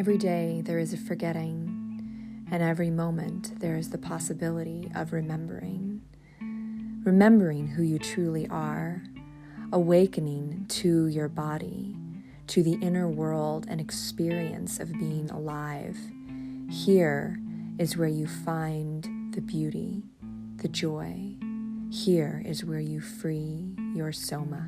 Every day there is a forgetting, and every moment there is the possibility of remembering. Remembering who you truly are, awakening to your body, to the inner world and experience of being alive. Here is where you find the beauty, the joy. Here is where you free your soma.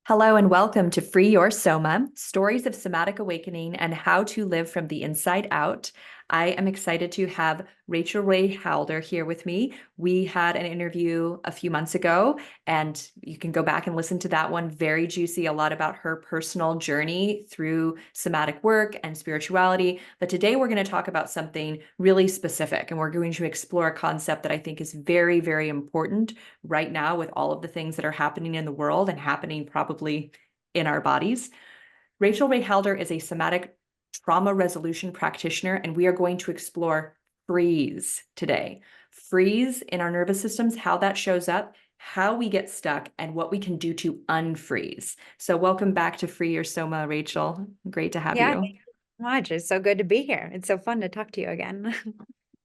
Hello and welcome to Free Your Soma, Stories of Somatic Awakening and How to Live from the Inside Out. I am excited to have Rachel Rae Halder here with me. We had an interview a few months ago, and you can go back and listen to that one. Very juicy, a lot about her personal journey through somatic work and spirituality. But today we're going to talk about something really specific, and we're going to explore a concept that I think is very, very important right now with all of the things that are happening in the world and happening probably in our bodies. Rachel Rae Halder is a somatic trauma resolution practitioner, and we are going to explore freeze today. Freeze in our nervous systems, how that shows up, how we get stuck, and what we can do to unfreeze. So welcome back to Free Your Soma, Rachel. Great to have you. Thank you so much. It's so good to be here. It's so fun to talk to you again.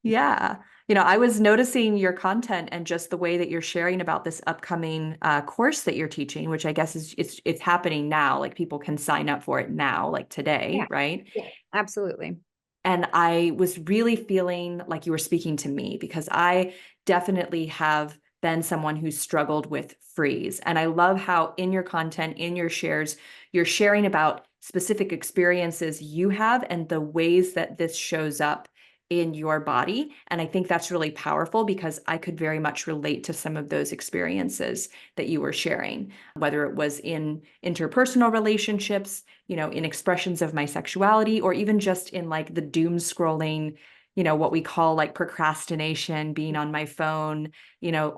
Yeah. I was noticing your content and just the way that you're sharing about this upcoming course that you're teaching, which I guess is it's happening now. Like people can sign up for it now, like today, Yeah. right? Yeah, absolutely. And I was really feeling like you were speaking to me because I definitely have been someone who's struggled with freeze. And I love how in your content, in your shares, you're sharing about specific experiences you have and the ways that this shows up in your body. And I think that's really powerful because I could very much relate to some of those experiences that you were sharing, whether it was in interpersonal relationships, in expressions of my sexuality, or even just in like the doom scrolling, what we call like procrastination, being on my phone,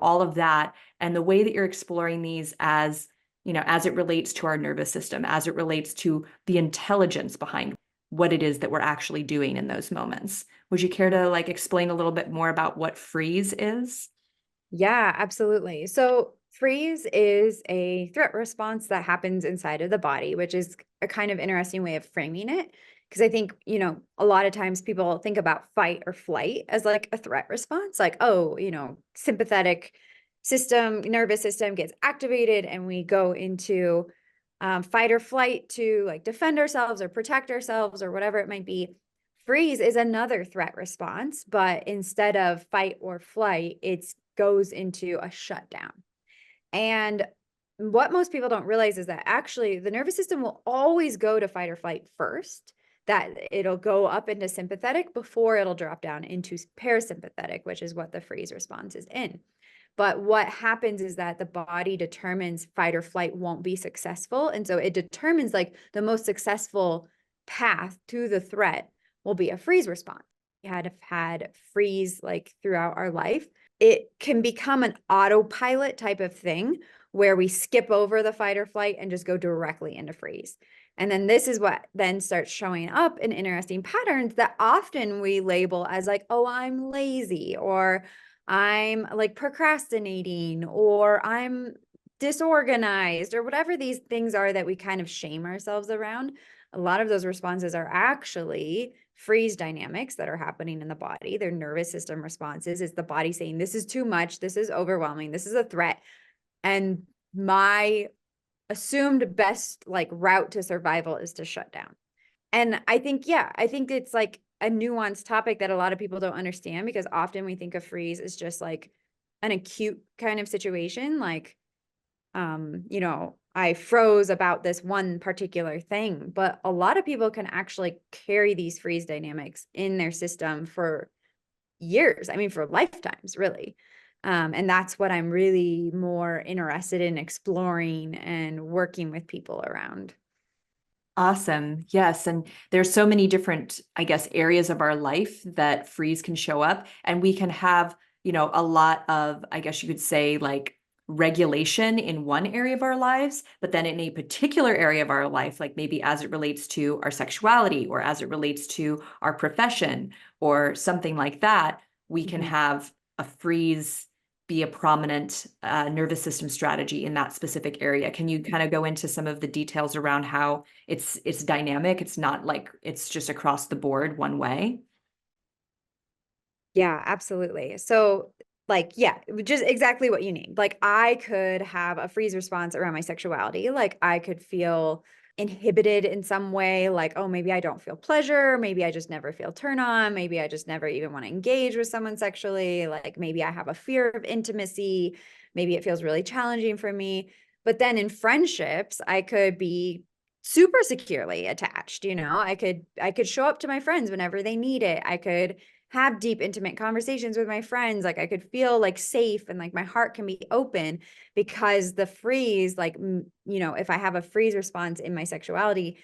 all of that. And the way that you're exploring these as it relates to our nervous system, as it relates to the intelligence behind what it is that we're actually doing in those moments. Would you care to like explain a little bit more about what freeze is? Yeah, absolutely. So freeze is a threat response that happens inside of the body, which is a kind of interesting way of framing it. Because I think, a lot of times people think about fight or flight as like a threat response, like, oh, sympathetic system, nervous system gets activated and we go into fight or flight to like defend ourselves or protect ourselves or whatever it might be. Freeze is another threat response, but instead of fight or flight, it goes into a shutdown. And what most people don't realize is that actually the nervous system will always go to fight or flight first, that it'll go up into sympathetic before it'll drop down into parasympathetic, which is what the freeze response is in. But what happens is that the body determines fight or flight won't be successful. And so it determines like the most successful path to the threat will be a freeze response. We had freeze like throughout our life. It can become an autopilot type of thing where we skip over the fight or flight and just go directly into freeze. And then this is what then starts showing up in interesting patterns that often we label as like, oh, I'm lazy, or I'm like procrastinating, or I'm disorganized, or whatever these things are that we kind of shame ourselves around. A lot of those responses are actually freeze dynamics that are happening in the body. Their nervous system responses is the body saying, this is too much, this is overwhelming, this is a threat. And my assumed best like route to survival is to shut down. And I think it's like a nuanced topic that a lot of people don't understand, because often we think of freeze as just like an acute kind of situation. Like, I froze about this one particular thing, but a lot of people can actually carry these freeze dynamics in their system for years. I mean, for lifetimes, really. And that's what I'm really more interested in exploring and working with people around. Awesome. Yes. And there's so many different, I guess, areas of our life that freeze can show up. And we can have, a lot of, I guess you could say, like regulation in one area of our lives, but then in a particular area of our life, like maybe as it relates to our sexuality or as it relates to our profession or something like that, we can have a freeze be a prominent nervous system strategy in that specific area. Can you kind of go into some of the details around how it's dynamic? It's not like it's just across the board one way. Yeah, absolutely. So, like, yeah, just exactly what you need. Like, I could have a freeze response around my sexuality. Like, I could feel inhibited in some way, like, oh, maybe I don't feel pleasure. Maybe I just never feel turn on. Maybe I just never even want to engage with someone sexually. Like, maybe I have a fear of intimacy. Maybe it feels really challenging for me. But then in friendships, I could be super securely attached, you know. I could show up to my friends whenever they need it. I could have deep, intimate conversations with my friends. Like I could feel like safe and like my heart can be open because the freeze, like, you know, if I have a freeze response in my sexuality,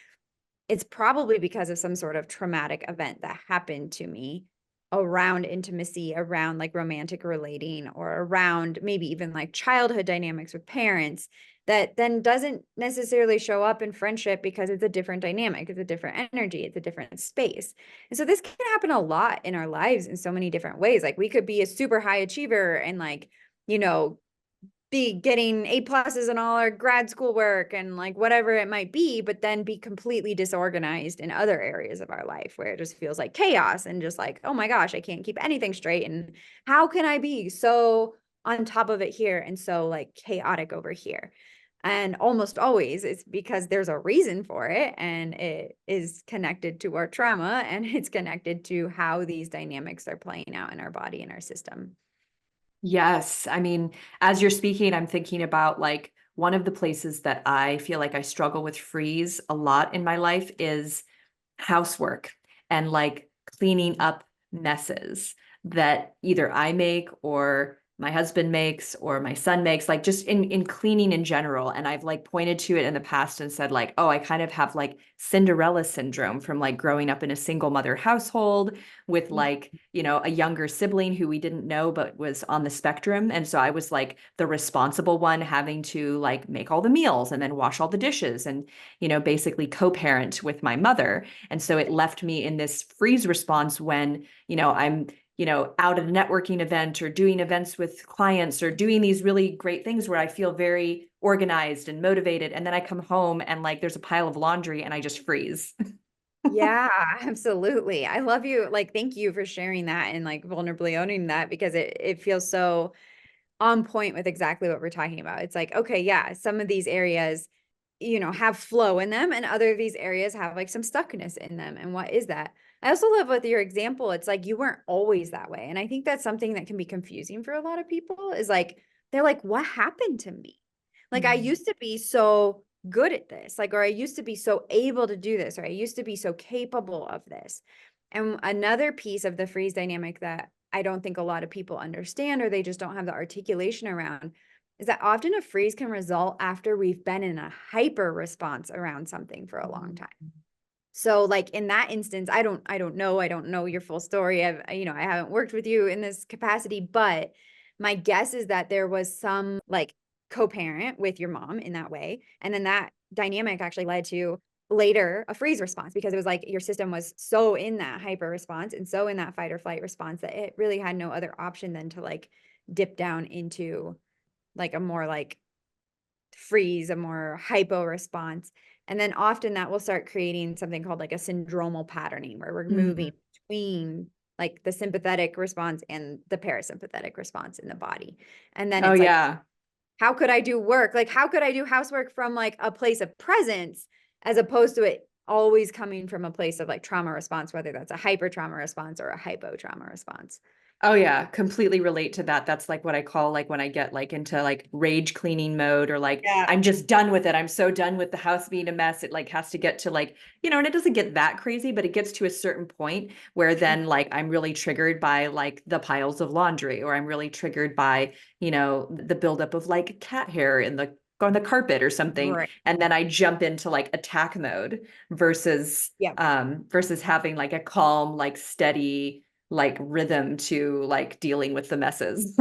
it's probably because of some sort of traumatic event that happened to me around intimacy, around like romantic relating, or around maybe even like childhood dynamics with parents that then doesn't necessarily show up in friendship because it's a different dynamic, it's a different energy, it's a different space. And so this can happen a lot in our lives in so many different ways. Like we could be a super high achiever and like, you know, be getting A pluses in all our grad school work and like whatever it might be, but then be completely disorganized in other areas of our life where it just feels like chaos and just like, oh my gosh, I can't keep anything straight. And how can I be so on top of it here and so like chaotic over here? And almost always it's because there's a reason for it and it is connected to our trauma and it's connected to how these dynamics are playing out in our body and our system. Yes. I mean, as you're speaking, I'm thinking about like one of the places that I feel like I struggle with freeze a lot in my life is housework and like cleaning up messes that either I make or my husband makes or my son makes, like just in cleaning in general. And I've like pointed to it in the past and said like, oh, I kind of have like Cinderella syndrome from like growing up in a single mother household with like, you know, a younger sibling who we didn't know but was on the spectrum. And so I was like the responsible one having to like make all the meals and then wash all the dishes and, you know, basically co-parent with my mother. And so it left me in this freeze response when, you know, I'm, you know, out at a networking event or doing events with clients or doing these really great things where I feel very organized and motivated. And then I come home and like there's a pile of laundry and I just freeze. Yeah, absolutely. I love you. Like, thank you for sharing that and like vulnerably owning that because it feels so on point with exactly what we're talking about. It's like, okay, yeah, some of these areas, you know, have flow in them and other of these areas have like some stuckness in them. And what is that? I also love with your example, it's like you weren't always that way. And I think that's something that can be confusing for a lot of people is like, they're like, what happened to me? Like I used to be so good at this, like, or I used to be so able to do this, or I used to be so capable of this. And another piece of the freeze dynamic that I don't think a lot of people understand, or they just don't have the articulation around, is that often a freeze can result after we've been in a hyper response around something for a long time. So like in that instance, I don't know your full story. I haven't worked with you in this capacity, but my guess is that there was some like co-parent with your mom in that way. And then that dynamic actually led to later a freeze response because it was like your system was so in that hyper response and so in that fight or flight response that it really had no other option than to like dip down into like a more like freeze, a more hypo response. And then often that will start creating something called like a syndromal patterning where we're moving Mm. between like the sympathetic response and the parasympathetic response in the body. And then Oh it's like, yeah. how could I do work? Like, how could I do housework from like a place of presence as opposed to it always coming from a place of like trauma response, whether that's a hyper trauma response or a hypo trauma response. Oh yeah, completely relate to that. That's like what I call like when I get like into like rage cleaning mode or like Yeah. I'm just done with it. I'm so done with the house being a mess. It like has to get to like, you know, and it doesn't get that crazy, but it gets to a certain point where then like I'm really triggered by like the piles of laundry or I'm really triggered by, you know, the buildup of like cat hair in the on the carpet or something. Right. And then I jump into like attack mode versus Yeah. versus having like a calm, like steady like rhythm to like dealing with the messes.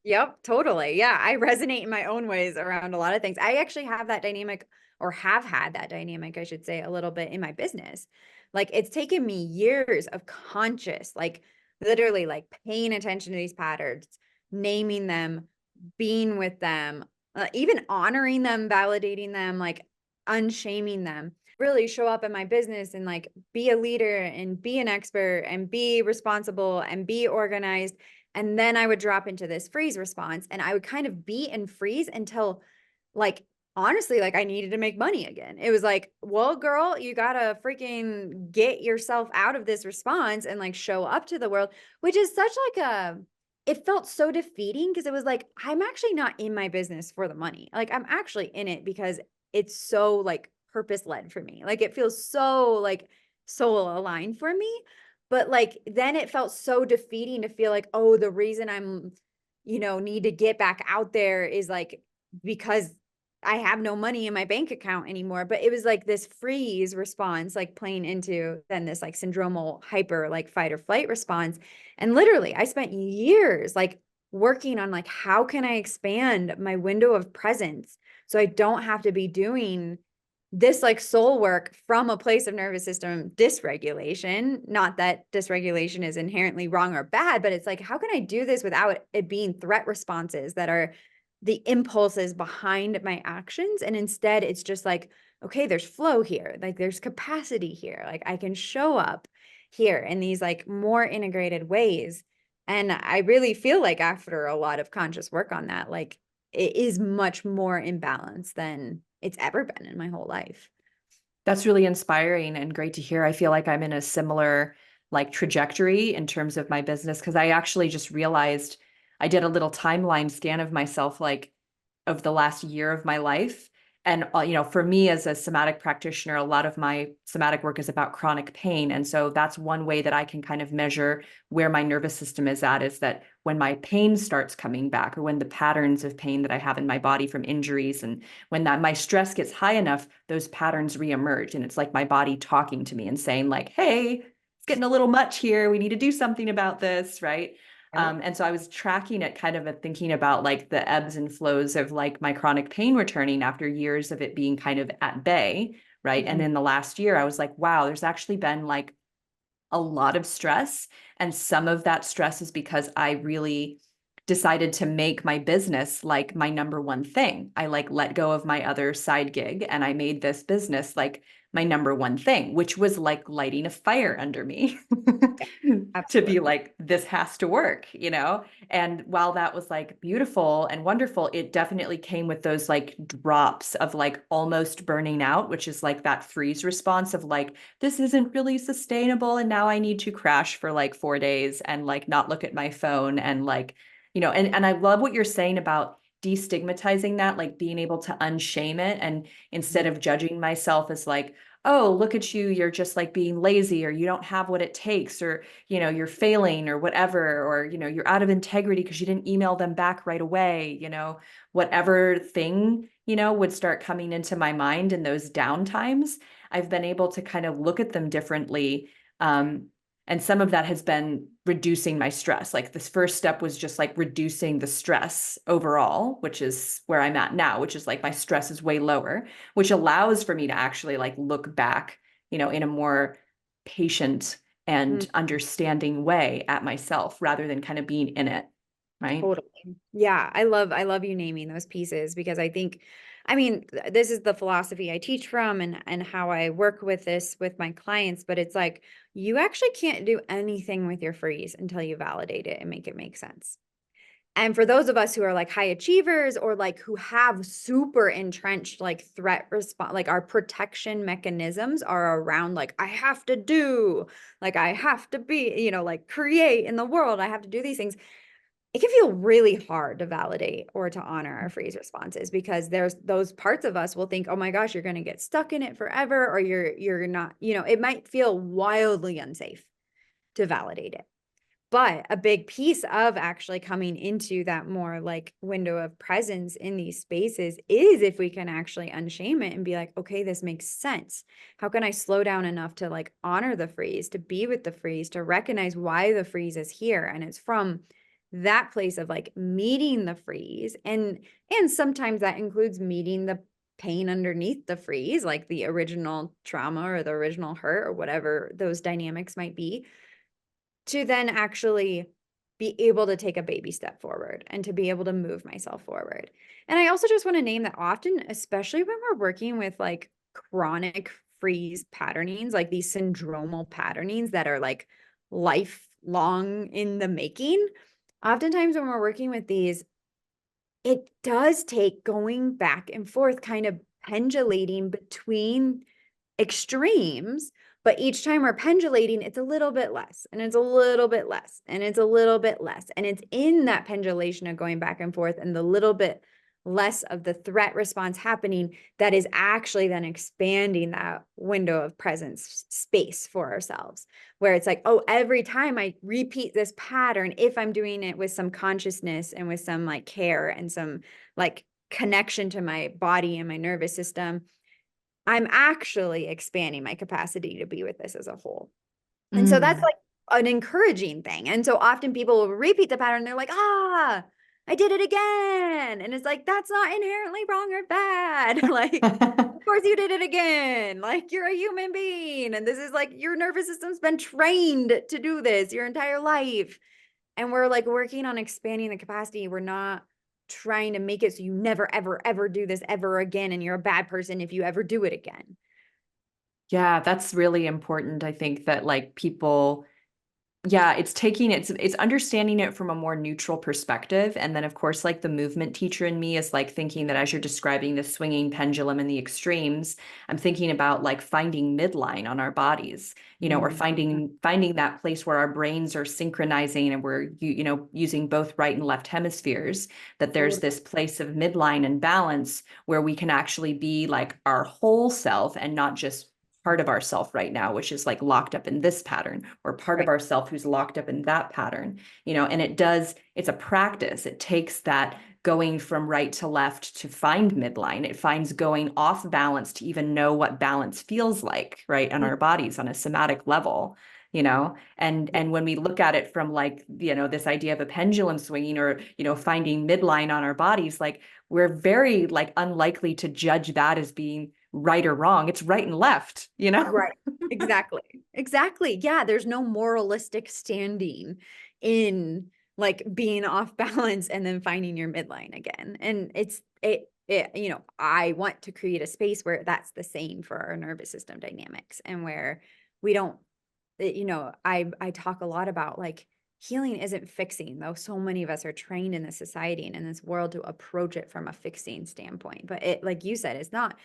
Yep, totally. Yeah, I resonate in my own ways around a lot of things. I actually have that dynamic or have had that dynamic, I should say, a little bit in my business. Like it's taken me years of conscious, like literally like paying attention to these patterns, naming them, being with them, even honoring them, validating them, like unshaming them, really show up in my business and like be a leader and be an expert and be responsible and be organized. And then I would drop into this freeze response and I would kind of be in freeze until like honestly, like I needed to make money again. It was like, well, girl, you gotta freaking get yourself out of this response and like show up to the world, which is such like a, it felt so defeating because it was like, I'm actually not in my business for the money. Like I'm actually in it because it's so like purpose led for me. Like it feels so like soul aligned for me. But like then it felt so defeating to feel like, oh, the reason I'm, need to get back out there is like because I have no money in my bank account anymore. But it was like this freeze response, like playing into then this like syndromal hyper, like fight or flight response. And literally, I spent years like working on like, how can I expand my window of presence so I don't have to be doing this like soul work from a place of nervous system dysregulation. Not that dysregulation is inherently wrong or bad, but it's like, how can I do this without it being threat responses that are the impulses behind my actions? And instead, it's just like, okay, there's flow here, like there's capacity here, like I can show up here in these like more integrated ways. And I really feel like after a lot of conscious work on that, like it is much more in balance than it's ever been in my whole life. That's really inspiring and great to hear. I feel like I'm in a similar like trajectory in terms of my business because I actually just realized I did a little timeline scan of myself like of the last year of my life. And, for me as a somatic practitioner, a lot of my somatic work is about chronic pain. And so that's one way that I can kind of measure where my nervous system is at, is that when my pain starts coming back or when the patterns of pain that I have in my body from injuries and when that my stress gets high enough, those patterns reemerge. And it's like my body talking to me and saying like, hey, it's getting a little much here. We need to do something about this, right? Yep. And so I was tracking it kind of thinking about like the ebbs and flows of like my chronic pain returning after years of it being kind of at bay, right? And Mhm. in the last year, I was like, wow, there's actually been like a lot of stress. And some of that stress is because I really decided to make my business like my number one thing. I like let go of my other side gig and I made this business like my number one thing, which was like lighting a fire under me to be Absolutely. like, this has to work, you know? And while that was like beautiful and wonderful, it definitely came with those like drops of like almost burning out, which is like that freeze response of like, this isn't really sustainable. And now I need to crash for like 4 days and like not look at my phone and like, and I love what you're saying about destigmatizing that, like being able to unshame it. And instead of judging myself as like, oh, look at you, you're just like being lazy or you don't have what it takes or, you're failing or whatever, or, you're out of integrity because you didn't email them back right away, whatever thing, would start coming into my mind in those down times. I've been able to kind of look at them differently. And some of that has been reducing my stress. Like this first step was just like reducing the stress overall, which is where I'm at now, which is like my stress is way lower, which allows for me to actually like look back, in a more patient Mm, and understanding way at myself rather than kind of being in it. Right. totally. Yeah, I love you naming those pieces because I think, I mean, this is the philosophy I teach from and how I work with this with my clients, but it's like you actually can't do anything with your freeze until you validate it and make it make sense. And for those of us who are like high achievers or like who have super entrenched like threat response, like our protection mechanisms are around like, I have to do, like, I have to be, like create in the world, I have to do these things. It can feel really hard to validate or to honor our freeze responses because there's those parts of us will think, oh my gosh, you're going to get stuck in it forever, or you're not, it might feel wildly unsafe to validate it. But a big piece of actually coming into that more like window of presence in these spaces is if we can actually unshame it and be like, okay, this makes sense. How can I slow down enough to like honor the freeze, to be with the freeze, to recognize why the freeze is here? And it's from that place of like meeting the freeze. And sometimes that includes meeting the pain underneath the freeze, like the original trauma or the original hurt or whatever those dynamics might be, to then actually be able to take a baby step forward and to be able to move myself forward. And I also just want to name that often, especially when we're working with like chronic freeze patternings, like these syndromal patternings that are like lifelong in the making, oftentimes when we're working with these, it does take going back and forth, kind of pendulating between extremes, but each time we're pendulating, it's a little bit less, and it's a little bit less, and it's a little bit less. And it's in that pendulation of going back and forth and the little bit less of the threat response happening that is actually then expanding that window of presence space for ourselves, where it's like, oh, every time I repeat this pattern, if I'm doing it with some consciousness and with some like care and some like connection to my body and my nervous system, I'm actually expanding my capacity to be with this as a whole. And so that's Mm. like an encouraging thing. And so often people will repeat the pattern. They're like, ah, I did it again. And it's like, that's not inherently wrong or bad. Like, of course you did it again. Like, you're a human being. And this is like, your nervous system's been trained to do this your entire life. And we're like working on expanding the capacity. We're not trying to make it so you never, ever, ever do this ever again. And you're a bad person if you ever do it again. Yeah, that's really important. I think that like people, yeah, it's understanding it from a more neutral perspective. And then of course, like the movement teacher in me is like thinking that as you're describing the swinging pendulum and the extremes, I'm thinking about like finding midline on our bodies, or Mm. finding that place where our brains are synchronizing and we're using both right and left hemispheres, that there's Totally. this place of midline and balance where we can actually be like our whole self and not just part of ourself right now, which is like locked up in this pattern, or part of Right. ourself who's locked up in that pattern, and it's a practice. It takes that going from right to left to find midline. It finds going off balance to even know what balance feels like, right, on our bodies on a somatic level. And when we look at it from like, this idea of a pendulum swinging, or, finding midline on our bodies, like we're very like unlikely to judge that as being right or wrong. It's right and left. Right. Exactly. Exactly. Yeah. There's no moralistic standing in like being off balance and then finding your midline again. And I want to create a space where that's the same for our nervous system dynamics, and where we don't, I talk a lot about like healing isn't fixing, though so many of us are trained in this society and in this world to approach it from a fixing standpoint. But it, like you said, it's not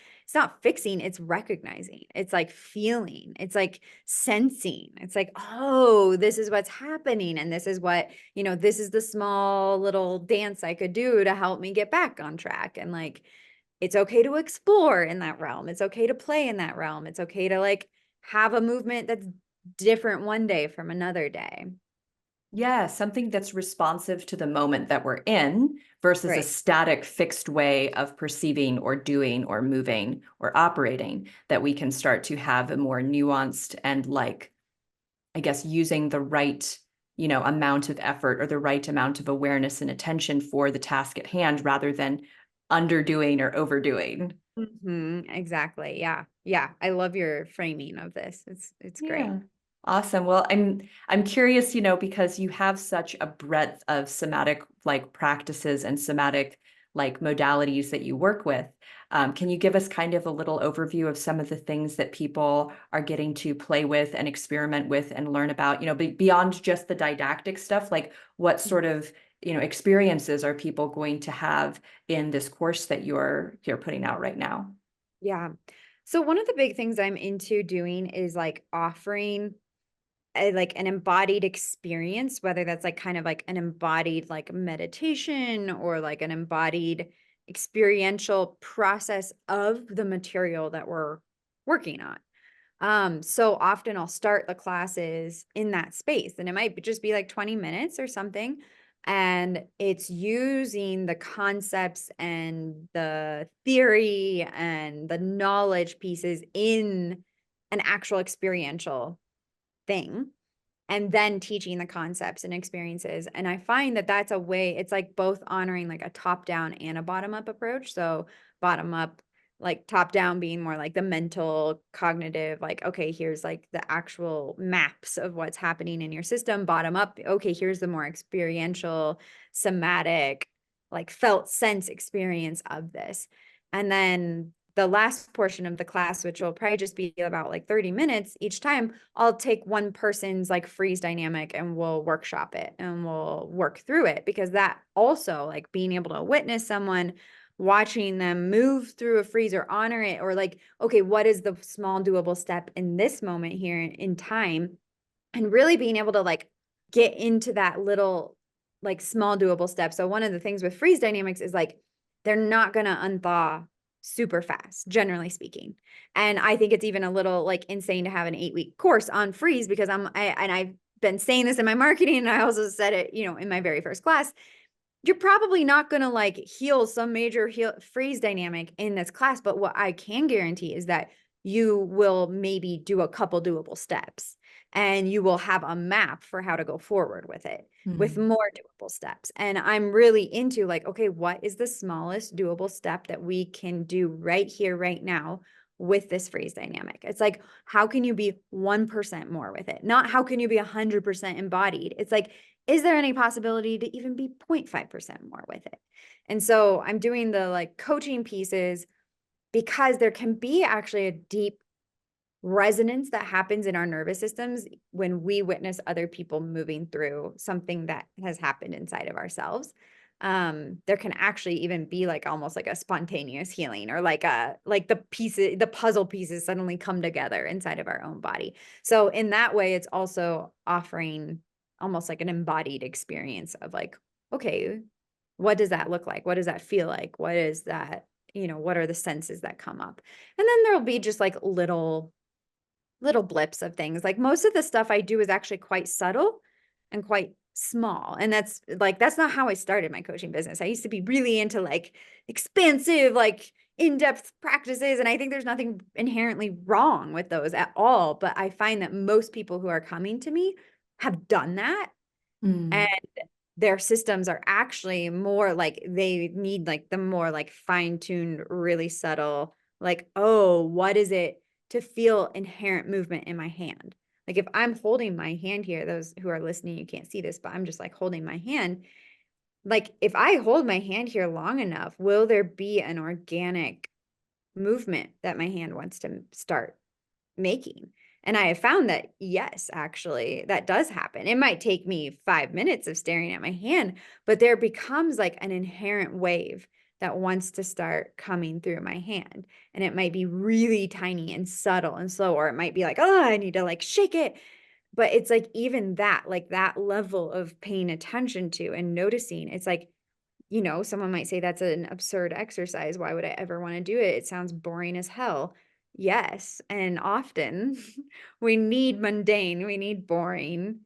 fixing, it's recognizing. It's like feeling. It's like sensing. It's like, oh, this is what's happening. And this is what, this is the small little dance I could do to help me get back on track. And like, it's okay to explore in that realm. It's okay to play in that realm. It's okay to like have a movement that's different one day from another day. Yeah, something that's responsive to the moment that we're in versus a Right. static, fixed way of perceiving or doing or moving or operating, that we can start to have a more nuanced and like, I guess, using the right, amount of effort or the right amount of awareness and attention for the task at hand rather than underdoing or overdoing. Exactly. Yeah. Yeah. I love your framing of this. It's great. Yeah. Awesome. Well, I'm curious, because you have such a breadth of somatic like practices and somatic like modalities that you work with. Can you give us kind of a little overview of some of the things that people are getting to play with and experiment with and learn about, beyond just the didactic stuff, like what sort of, experiences are people going to have in this course that you're putting out right now? Yeah. So one of the big things I'm into doing is like offering like an embodied experience, whether that's like kind of like an embodied like meditation or like an embodied experiential process of the material that we're working on. So often I'll start the classes in that space, and it might just be like 20 minutes or something. And it's using the concepts and the theory and the knowledge pieces in an actual experiential thing, and then teaching the concepts and experiences. And I find that that's a way, it's like both honoring like a top down and a bottom up approach. So bottom up, like top down being more like the mental, cognitive, like, okay, here's like the actual maps of what's happening in your system. Bottom up, okay, here's the more experiential, somatic, like felt sense experience of this. And then the last portion of the class, which will probably just be about like 30 minutes each time, I'll take one person's like freeze dynamic and we'll workshop it and we'll work through it, because that also, like being able to witness someone, watching them move through a freeze or honor it, or like, okay, what is the small doable step in this moment here in time? And really being able to like get into that little like small doable step. So one of the things with freeze dynamics is like they're not going to unthaw super fast, generally speaking. And I think it's even a little like insane to have an 8-week course on freeze, because and I've been saying this in my marketing, and I also said it, in my very first class. You're probably not going to like heal some major freeze dynamic in this class, but what I can guarantee is that you will maybe do a couple doable steps, and you will have a map for how to go forward with it with more doable steps. And I'm really into like, okay, what is the smallest doable step that we can do right here, right now with this freeze dynamic? It's like, how can you be 1% more with it? Not how can you be 100% embodied? It's like, is there any possibility to even be 0.5% more with it? And so I'm doing the like coaching pieces because there can be actually a deep resonance that happens in our nervous systems when we witness other people moving through something that has happened inside of ourselves. There can actually even be like almost like a spontaneous healing, or like the puzzle pieces suddenly come together inside of our own body. So in that way, it's also offering almost like an embodied experience of like, okay, what does that look like? What does that feel like? What is that? What are the senses that come up? And then there'll be just like little blips of things. Like most of the stuff I do is actually quite subtle and quite small. And that's not how I started my coaching business. I used to be really into like expansive, like in-depth practices. And I think there's nothing inherently wrong with those at all. But I find that most people who are coming to me have done that. And their systems are actually more like they need like the more like fine-tuned, really subtle, like, oh, what is it to feel inherent movement in my hand? Like if I'm holding my hand here, those who are listening, you can't see this, but I'm just like holding my hand. Like if I hold my hand here long enough, will there be an organic movement that my hand wants to start making? And I have found that, yes, actually, that does happen. It might take me 5 minutes of staring at my hand, but there becomes like an inherent wave that wants to start coming through my hand. And it might be really tiny and subtle and slow, or it might be like, oh, I need to like shake it. But it's like even that, like that level of paying attention to and noticing, it's like, someone might say that's an absurd exercise. Why would I ever want to do it? It sounds boring as hell. Yes. And often we need mundane, we need boring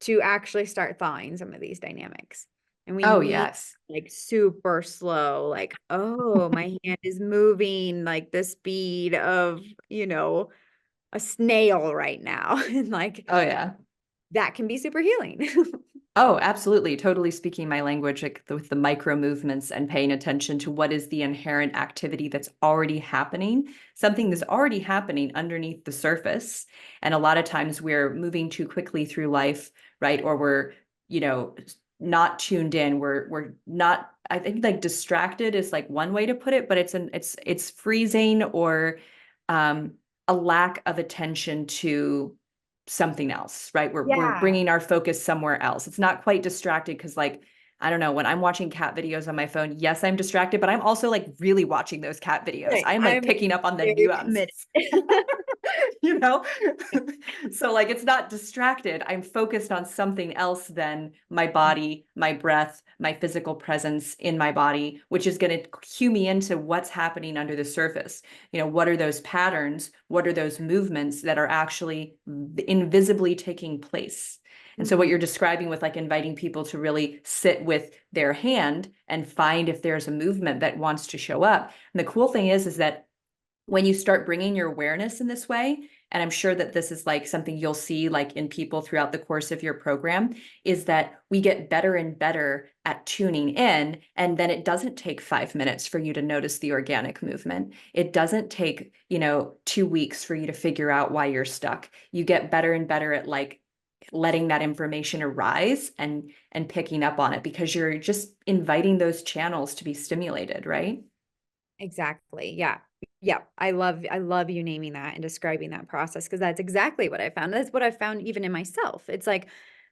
to actually start thawing some of these dynamics. And we Oh, need yes. like super slow, like, oh, my hand is moving like the speed of, a snail right now. And like Oh, yeah. that can be super healing. Oh, absolutely. Totally speaking my language, like with the micro movements and paying attention to what is the inherent activity that's already happening, something that's already happening underneath the surface. And a lot of times we're moving too quickly through life, right? Or we're, you know, not tuned in. We're not, I think like distracted is like one way to put it, but it's freezing or a lack of attention to something else, right? We're Yeah. bringing our focus somewhere else. It's not quite distracted because like I don't know, when I'm watching cat videos on my phone, yes, I'm distracted, but I'm also like really watching those cat videos. Right. I'm like I'm picking up on the very committed. nuances. you know so like it's not distracted, I'm focused on something else than my body, my breath, my physical presence in my body, which is going to cue me into what's happening under the surface. What are those patterns, what are those movements that are actually invisibly taking place? And so what you're describing with like inviting people to really sit with their hand and find if there's a movement that wants to show up. And the cool thing is that when you start bringing your awareness in this way, and I'm sure that this is like something you'll see like in people throughout the course of your program, is that we get better and better at tuning in. And then it doesn't take 5 minutes for you to notice the organic movement. It doesn't take, 2 weeks for you to figure out why you're stuck. You get better and better at like letting that information arise and picking up on it, because you're just inviting those channels to be stimulated, right? Exactly. Yeah. Yeah. I love you naming that and describing that process, because that's exactly what I found. That's what I found even in myself. It's like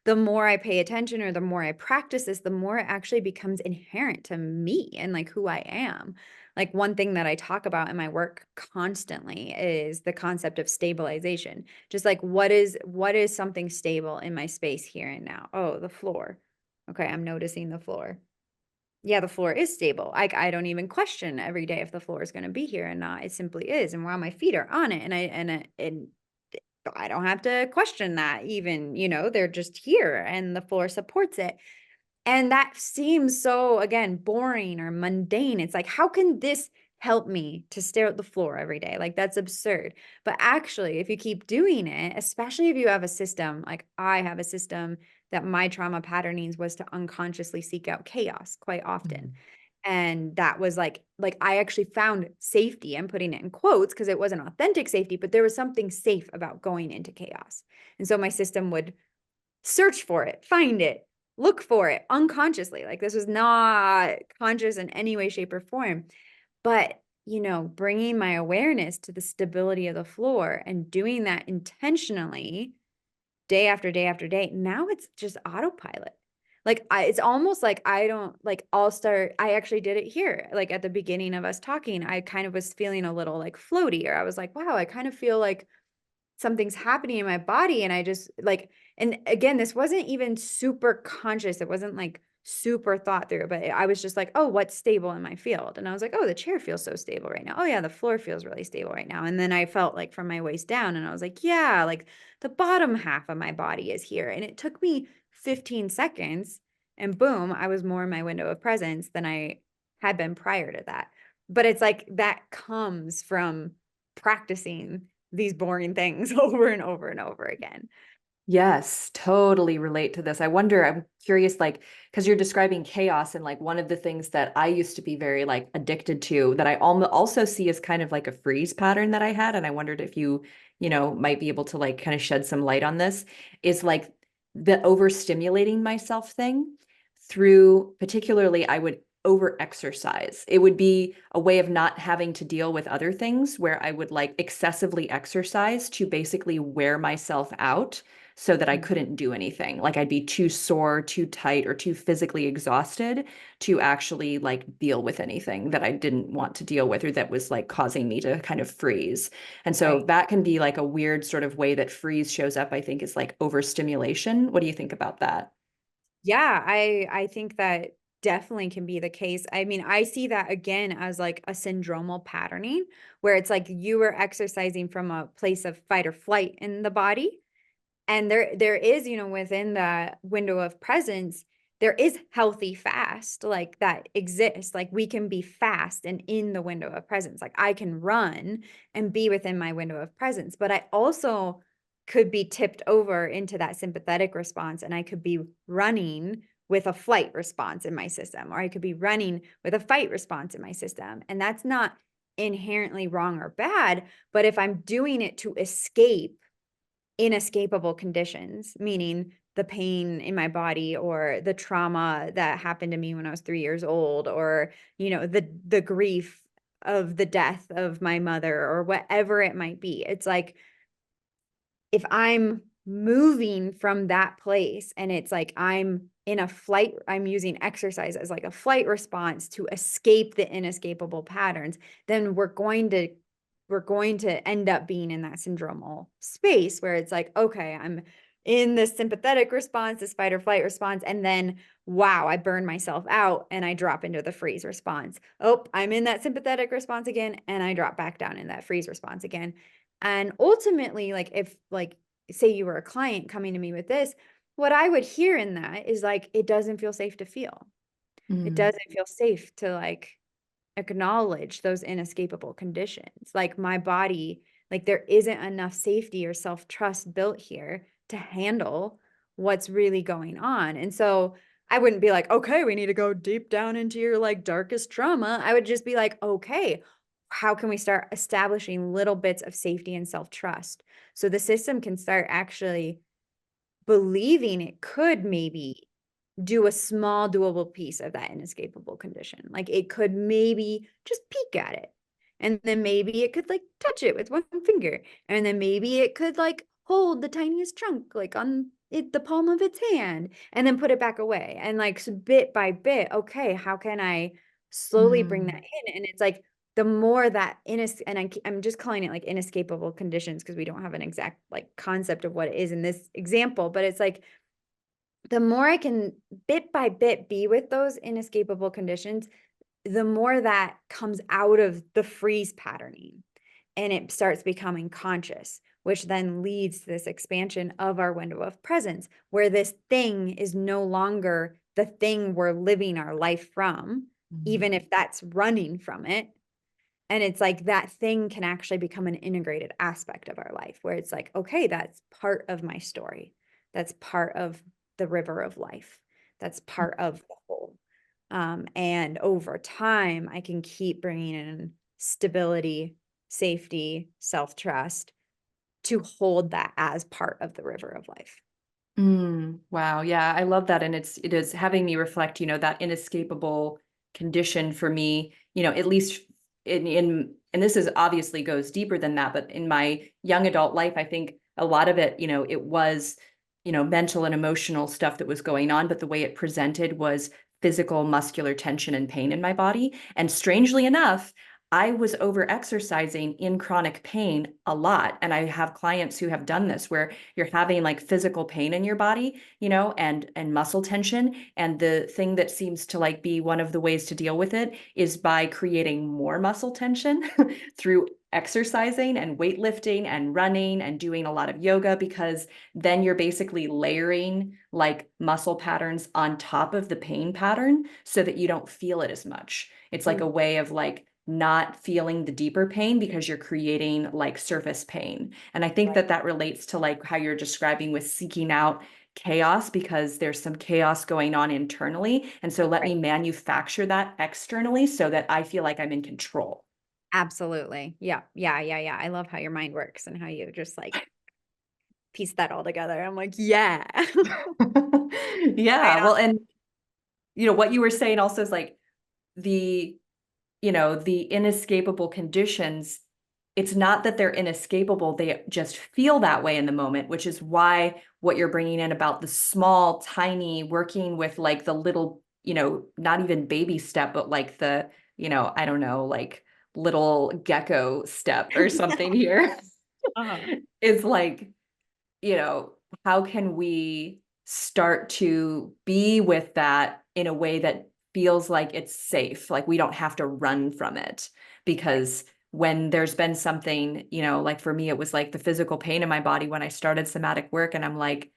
the more I pay attention or the more I practice this, the more it actually becomes inherent to me and like who I am. Like one thing that I talk about in my work constantly is the concept of stabilization. Just like what is something stable in my space here and now? Oh, the floor. Okay, I'm noticing the floor. Yeah, the floor is stable. I don't even question every day if the floor is going to be here or not. It simply is. And while my feet are on it, and I don't have to question that even, they're just here and the floor supports it. And that seems so, again, boring or mundane. It's like, how can this help me to stare at the floor every day? Like, that's absurd. But actually, if you keep doing it, especially if you have a system, like I have a system that my trauma patternings was to unconsciously seek out chaos quite often. Mhm. And that was like I actually found safety. I'm putting it in quotes because it wasn't authentic safety, but there was something safe about going into chaos. And so my system would search for it, find it, look for it unconsciously. Like this was not conscious in any way, shape, or form. But, bringing my awareness to the stability of the floor and doing that intentionally day after day after day, now it's just autopilot. Like it's almost like I don't like I actually did it here. Like at the beginning of us talking, I kind of was feeling a little like floaty, or I was like, wow, I kind of feel like something's happening in my body. And I just like, and again, this wasn't even super conscious. It wasn't like super thought through, but I was just like, oh, what's stable in my field? And I was like, oh, the chair feels so stable right now. Oh yeah, the floor feels really stable right now. And then I felt like from my waist down, and I was like, yeah, like the bottom half of my body is here. And it took me 15 seconds, and boom, I was more in my window of presence than I had been prior to that. But it's like that comes from practicing these boring things over and over and over again. Yes, totally relate to this. I wonder, I'm curious, like, because you're describing chaos, and like one of the things that I used to be very like addicted to, that I also see as kind of like a freeze pattern that I had. And I wondered if you, might be able to like kind of shed some light on this, is like the overstimulating myself thing through, particularly, I would over exercise. It would be a way of not having to deal with other things, where I would like excessively exercise to basically wear myself out so that I Mm. couldn't do anything. Like I'd be too sore, too tight, or too physically exhausted to actually like deal with anything that I didn't want to deal with, or that was like causing me to kind of freeze. And so Right. that can be like a weird sort of way that freeze shows up, I think, is like overstimulation. What do you think about that? Yeah, I think that definitely can be the case. I mean, I see that again as like a syndromal patterning, where it's like you were exercising from a place of fight or flight in the body. And there is, within the window of presence, there is healthy fast like that exists. Like we can be fast and in the window of presence. Like I can run and be within my window of presence, but I also could be tipped over into that sympathetic response, and I could be running with a flight response in my system, or I could be running with a fight response in my system. And that's not inherently wrong or bad, but if I'm doing it to escape inescapable conditions, meaning the pain in my body or the trauma that happened to me when I was 3 years old, or the grief of the death of my mother, or whatever it might be. It's like if I'm moving from that place and it's like I'm in a flight, I'm using exercise as like a flight response to escape the inescapable patterns, then we're going to end up being in that syndromal space where it's like, okay, I'm in this sympathetic response, this fight or flight response, and then wow, I burn myself out and I drop into the freeze response. Oh, I'm in that sympathetic response again, and I drop back down in that freeze response again. And ultimately, like if like say you were a client coming to me with this, what I would hear in that is like it doesn't feel safe to feel. It Mm. doesn't feel safe to like acknowledge those inescapable conditions. Like my body, Like there isn't enough safety or self-trust built here to handle what's really going on. And so I wouldn't be like, okay, we need to go deep down into your like darkest trauma. I would just be like, okay, how can we start establishing little bits of safety and self-trust so the system can start actually believing it could maybe do a small doable piece of that inescapable condition. Like it could maybe just peek at it. And then maybe it could like touch it with one finger. And then maybe it could like hold the tiniest chunk like on the palm of its hand and then put it back away. And like so bit by bit, okay, how can I slowly bring that Mm. in? And it's like the more that I'm just calling it like inescapable conditions because we don't have an exact like concept of what it is in this example, but it's like the more I can bit by bit be with those inescapable conditions, the more that comes out of the freeze patterning and it starts becoming conscious, which then leads to this expansion of our window of presence, where this thing is no longer the thing we're living our life from, Mhm. even if that's running from it. And it's like that thing can actually become an integrated aspect of our life where it's like, okay, that's part of my story. That's part of the river of life. That's part of the whole. And over time, I can keep bringing in stability, safety, self-trust to hold that as part of the river of life. Wow. Yeah, I love that. And it is having me reflect, that inescapable condition for me, at least and this is obviously goes deeper than that, but in my young adult life, I think a lot of it, it was, mental and emotional stuff that was going on, but the way it presented was physical muscular tension and pain in my body. And strangely enough, I was over exercising in chronic pain a lot. And I have clients who have done this where you're having like physical pain in your body, and muscle tension. And the thing that seems to like be one of the ways to deal with it is by creating more muscle tension through exercising and weightlifting and running and doing a lot of yoga, because then you're basically layering like muscle patterns on top of the pain pattern so that you don't feel it as much. It's like Mm, a way of like not feeling the deeper pain because you're creating like surface pain. And I think right. that that relates to like how you're describing with seeking out chaos, because there's some chaos going on internally. And so let Right. me manufacture that externally so that I feel like I'm in control. Absolutely. Yeah. Yeah. Yeah. Yeah. I love how your mind works and how you just like piece that all together. I'm like, yeah. Yeah. Right Well, and what you were saying also is like the the inescapable conditions, it's not that they're inescapable, they just feel that way in the moment, which is why what you're bringing in about the small, tiny, working with like the little, not even baby step, but like the, I don't know, like little gecko step or something here Uh-huh. is like, you know, how can we start to be with that in a way that feels like it's safe, like we don't have to run from it? Right. Because when there's been something, like for me, it was like the physical pain in my body when I started somatic work, and I'm like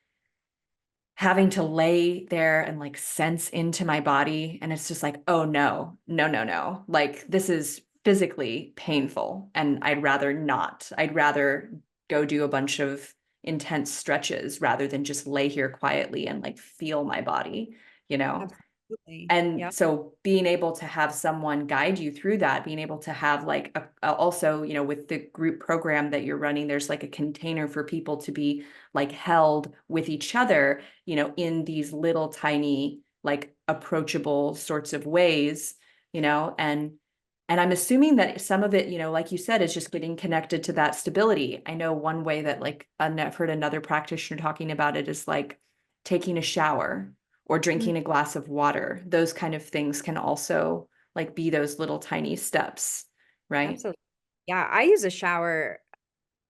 having to lay there and like sense into my body. And it's just like, oh no, no, no, no. Like this is physically painful. And I'd rather not. I'd rather go do a bunch of intense stretches rather than just lay here quietly and like feel my body, you know? Absolutely. And Yeah. so being able to have someone guide you through that, being able to have like also, with the group program that you're running, there's like a container for people to be like held with each other, in these little tiny, like approachable sorts of ways, and I'm assuming that some of it, like you said, is just getting connected to that stability. I know one way that like I've heard another practitioner talking about it is like taking a shower or Mhm. drinking a glass of water. Those kind of things can also like be those little tiny steps, right? Absolutely. Yeah. I use a shower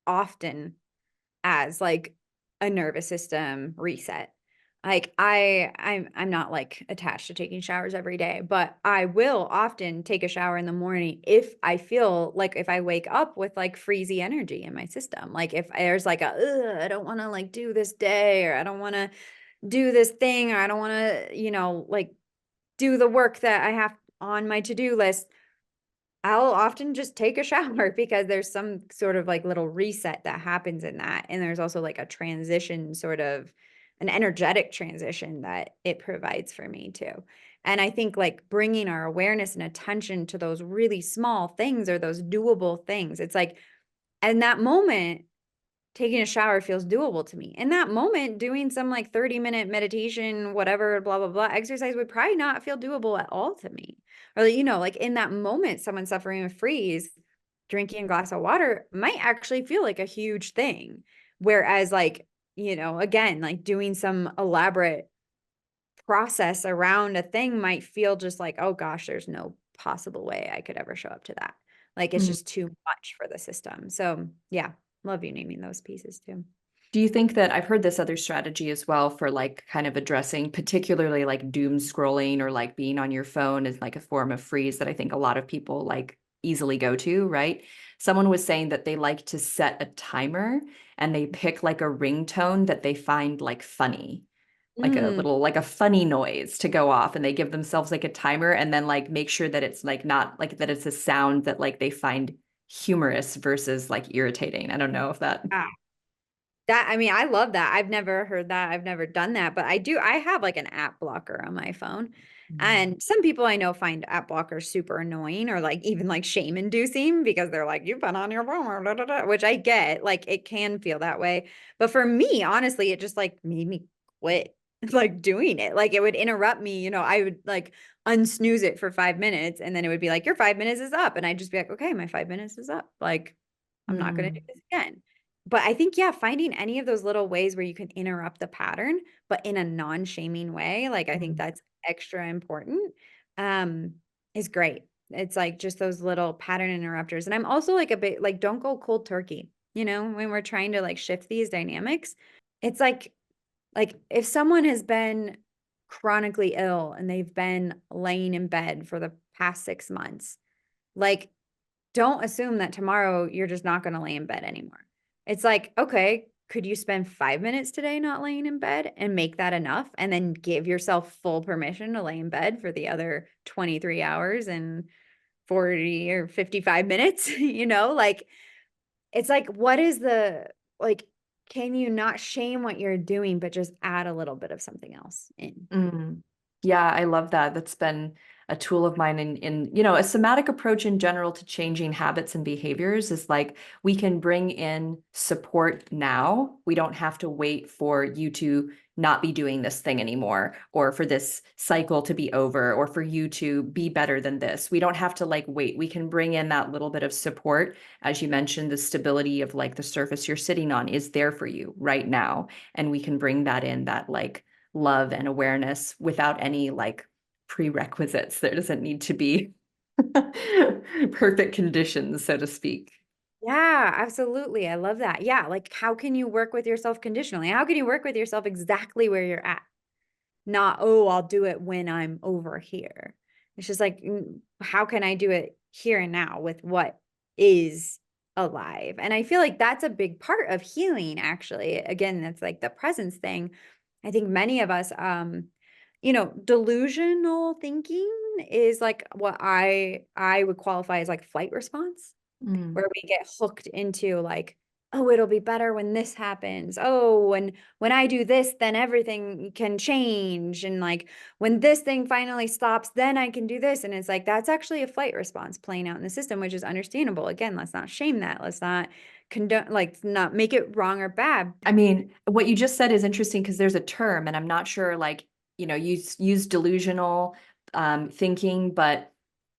often as like a nervous system reset. Like I'm not like attached to taking showers every day, but I will often take a shower in the morning if I feel like if I wake up with like freezy energy in my system. Like if there's like I don't want to like do this day or I don't want to do this thing or I don't want to, like do the work that I have on my to-do list. I'll often just take a shower because there's some sort of like little reset that happens in that. And there's also like a transition, sort of an energetic transition that it provides for me too. And I think like bringing our awareness and attention to those really small things or those doable things, it's like, in that moment, taking a shower feels doable to me. In that moment, doing some like 30-minute meditation, whatever, blah, blah, blah, exercise would probably not feel doable at all to me. Or, you know, like in that moment, someone suffering with freeze, drinking a glass of water might actually feel like a huge thing. Whereas, like, you know, again, like doing some elaborate process around a thing might feel just like, oh gosh, there's no possible way I could ever show up to that. Like it's just too much for the system. So, yeah, love you naming those pieces too. Do you think that I've heard this other strategy as well for like kind of addressing particularly like doom scrolling or like being on your phone is like a form of freeze that I think a lot of people like easily go to, right? Someone was saying that they like to set a timer and they pick like a ringtone that they find like funny, like a Mm, little like a funny noise to go off, and they give themselves like a timer and then like make sure that it's like not like that it's a sound that like they find humorous versus like irritating. I don't know if that. ah, that, I mean, I love that. I've never heard that. I've never done that, but I have like an app blocker on my phone. And some people I know find app blockers super annoying or like even like shame inducing because they're like, you've been on your phone, or da, da, da, which I get. Like it can feel that way. But for me, honestly, it just like made me quit like doing it. Like it would interrupt me, you know, I would like unsnooze it for 5 minutes and then it would be like, your 5 minutes is up. And I'd just be like, okay, my 5 minutes is up. Like, I'm not going to do Mm. this again. But I think, yeah, finding any of those little ways where you can interrupt the pattern, but in a non-shaming way, like I think Mm. that's extra important, um, is great. It's like just those little pattern interrupters. And I'm also like a bit like, don't go cold turkey, you know, when we're trying to like shift these dynamics. It's like if someone has been chronically ill and they've been laying in bed for the past 6 months, like don't assume that tomorrow you're just not going to lay in bed anymore. It's like, okay, could you spend 5 minutes today not laying in bed and make that enough? And then give yourself full permission to lay in bed for the other 23 hours and 40 or 55 minutes, you know? Like, it's like, what is the, like, can you not shame what you're doing, but just add a little bit of something else in? Mm. Yeah, I love that. That's been a tool of mine in, you know, a somatic approach in general to changing habits and behaviors is like we can bring in support now. We don't have to wait for you to not be doing this thing anymore, or for this cycle to be over, or for you to be better than this. We don't have to like wait. We can bring in that little bit of support. As you mentioned, the stability of like the surface you're sitting on is there for you right now. And we can bring that in, that like love and awareness without any like prerequisites. There doesn't need to be perfect conditions, so to speak. Yeah, absolutely. I love that. Yeah. Like, how can you work with yourself conditionally? How can you work with yourself exactly where you're at? Not, oh, I'll do it when I'm over here. It's just like, how can I do it here and now with what is alive? And I feel like that's a big part of healing, actually. Again, that's like the presence thing. I think many of us, you know, delusional thinking is like what I would qualify as like flight response, Mm. where we get hooked into like, oh, it'll be better when this happens. Oh, when I do this, then everything can change. And like when this thing finally stops, then I can do this. And it's like that's actually a flight response playing out in the system, which is understandable. Again, let's not shame that. Let's not condone, like not make it wrong or bad. I mean, what you just said is interesting because there's a term, and I'm not sure, like, you know, use delusional thinking, but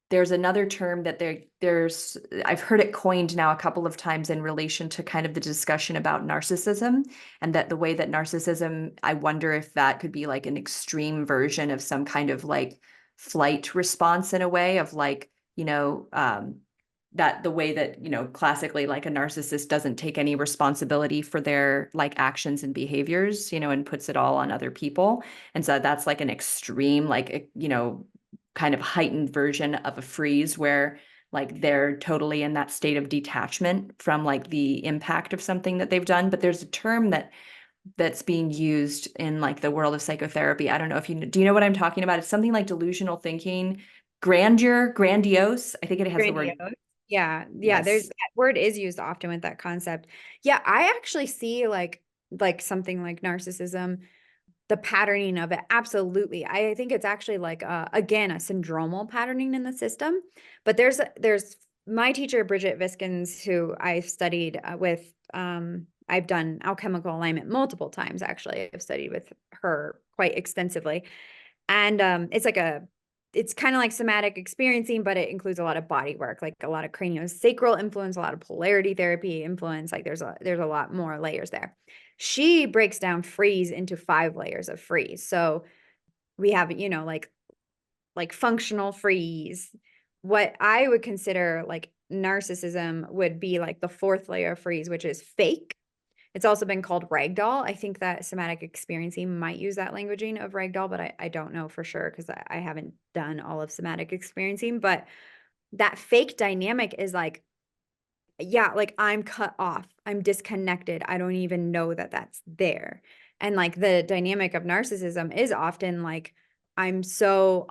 there's another term that there's I've heard it coined now a couple of times in relation to kind of the discussion about narcissism, and that the way that narcissism, I wonder if that could be like an extreme version of some kind of like flight response in a way of like, you know, that the way that, you know, classically like a narcissist doesn't take any responsibility for their like actions and behaviors, you know, and puts it all on other people. And so that's like an extreme, like, you know, kind of heightened version of a freeze where like they're totally in that state of detachment from like the impact of something that they've done. But there's a term that's being used in like the world of psychotherapy. I don't know if you do you know what I'm talking about? It's something like delusional thinking. grandeur, grandiose. I think it has the word. Grandiose. Yeah, yeah, there's Yes. that word is used often with that concept. Yeah, I actually see like something like narcissism, the patterning of it. Absolutely. I think it's actually like again a syndromal patterning in the system. But there's my teacher Bridget Viskins, who I studied with. I've done alchemical alignment multiple times. Actually, I've studied with her quite extensively, and it's kind of like somatic experiencing, but it includes a lot of body work, like a lot of craniosacral influence, a lot of polarity therapy influence. Like there's a lot more layers there. She breaks down freeze into 5 layers of freeze. So we have, like functional freeze. What I would consider like narcissism would be like the 4th layer of freeze, which is fake. It's also been called ragdoll. I think that somatic experiencing might use that languaging of ragdoll, but I don't know for sure because I haven't done all of somatic experiencing. But that fake dynamic is like, yeah, like I'm cut off, I'm disconnected. I don't even know that that's there. And like the dynamic of narcissism is often like, I'm so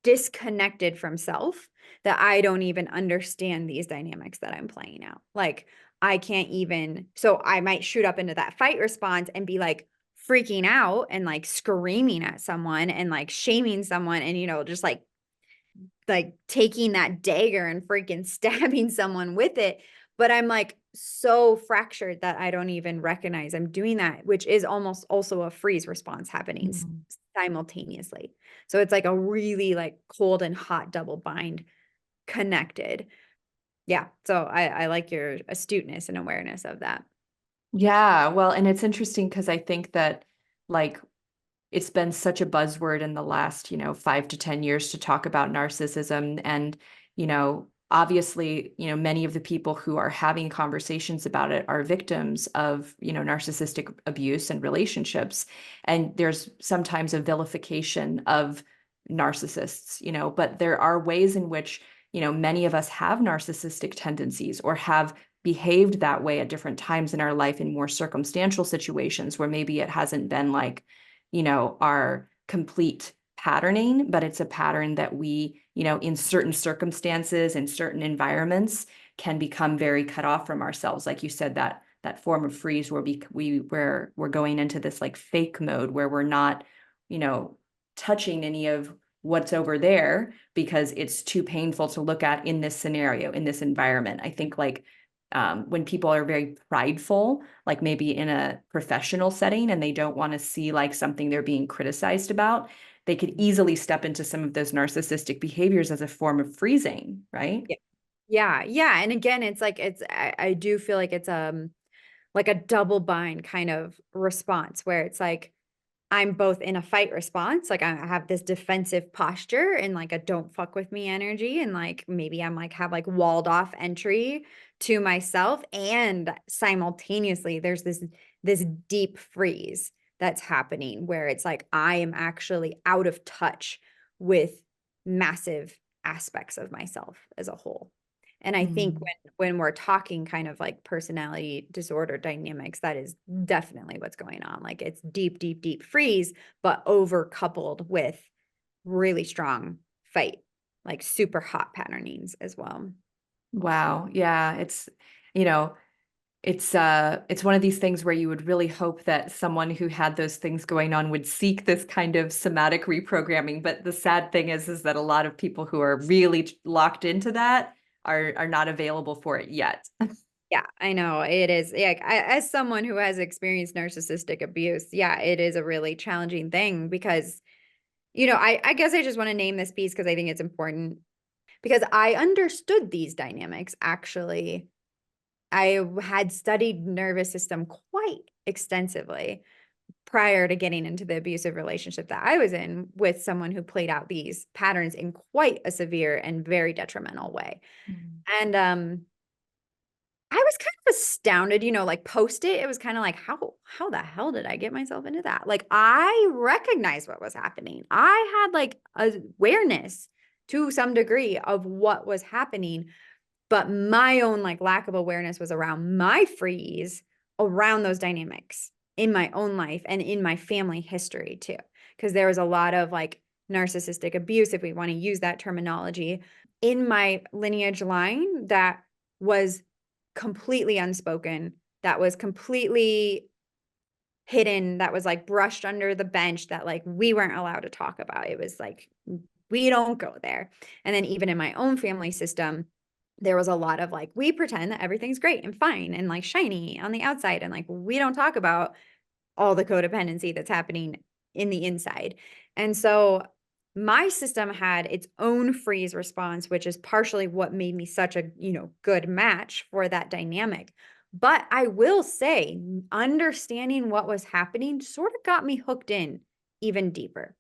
disconnected from self that I don't even understand these dynamics that I'm playing out. Like I can't even, so I might shoot up into that fight response and be like freaking out and like screaming at someone and like shaming someone and just like taking that dagger and freaking stabbing someone with it. But I'm like so fractured that I don't even recognize I'm doing that, which is almost also a freeze response happening Mm. simultaneously. So it's like a really like cold and hot double bind connected. Yeah. So I like your astuteness and awareness of that. Yeah, well, and it's interesting because I think that like it's been such a buzzword in the last, 5 to 10 years to talk about narcissism. And, obviously, many of the people who are having conversations about it are victims of, narcissistic abuse and relationships. And there's sometimes a vilification of narcissists, but there are ways in which, many of us have narcissistic tendencies or have behaved that way at different times in our life in more circumstantial situations where maybe it hasn't been like our complete patterning, but it's a pattern that we, in certain circumstances and certain environments can become very cut off from ourselves. Like you said, that form of freeze where we're going into this like fake mode where we're not, you know, touching any of what's over there because it's too painful to look at in this scenario, in this environment. I think like when people are very prideful, like maybe in a professional setting, and they don't want to see like something they're being criticized about, they could easily step into some of those narcissistic behaviors as a form of freezing, right? Yeah. Yeah. Yeah. And again, it's like, I do feel like a double bind kind of response where it's like, I'm both in a fight response, like I have this defensive posture and like a don't fuck with me energy. And like maybe I'm like have like walled off entry to myself. And simultaneously there's this deep freeze that's happening where it's like I am actually out of touch with massive aspects of myself as a whole. And I think Mm. when we're talking kind of like personality disorder dynamics, that is definitely what's going on. Like it's deep, deep, deep freeze, but over coupled with really strong fight, like super hot patternings as well. Wow. Yeah, you know, it's one of these things where you would really hope that someone who had those things going on would seek this kind of somatic reprogramming. But the sad thing is that a lot of people who are really locked into that are not available for it yet. Yeah, I know it is. Yeah, as someone who has experienced narcissistic abuse, yeah, it is a really challenging thing because, I guess I just want to name this piece because I think it's important because I understood these dynamics actually. I had studied nervous system quite extensively prior to getting into the abusive relationship that I was in with someone who played out these patterns in quite a severe and very detrimental way. Mm. And I was kind of astounded, like post it was kind of like how the hell did I get myself into that? Like I recognized what was happening. I had like awareness to some degree of what was happening, but my own like lack of awareness was around my freeze around those dynamics in my own life and in my family history too. Because there was a lot of like narcissistic abuse, if we want to use that terminology, in my lineage line that was completely unspoken, that was completely hidden, that was like brushed under the bench, that like we weren't allowed to talk about. It was like, we don't go there. And then even in my own family system, there was a lot of like, we pretend that everything's great and fine and like shiny on the outside. And like, we don't talk about all the codependency that's happening in the inside. And so my system had its own freeze response, which is partially what made me such a, good match for that dynamic. But I will say, understanding what was happening sort of got me hooked in even deeper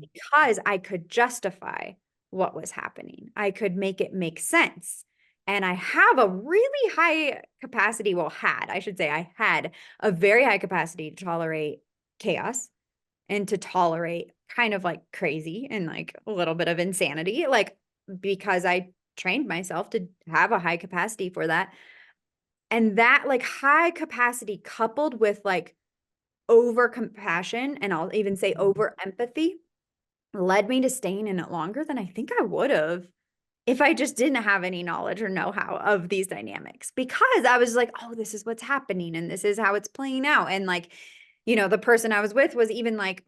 because I could justify what was happening. I could make it make sense. And I have a really high capacity, I had a very high capacity to tolerate chaos and to tolerate kind of like crazy and like a little bit of insanity, like because I trained myself to have a high capacity for that. And that like high capacity coupled with like over compassion, and I'll even say over empathy, led me to staying in it longer than I think I would have if I just didn't have any knowledge or know-how of these dynamics, because I was like, oh, this is what's happening and this is how it's playing out. And like, the person I was with was even like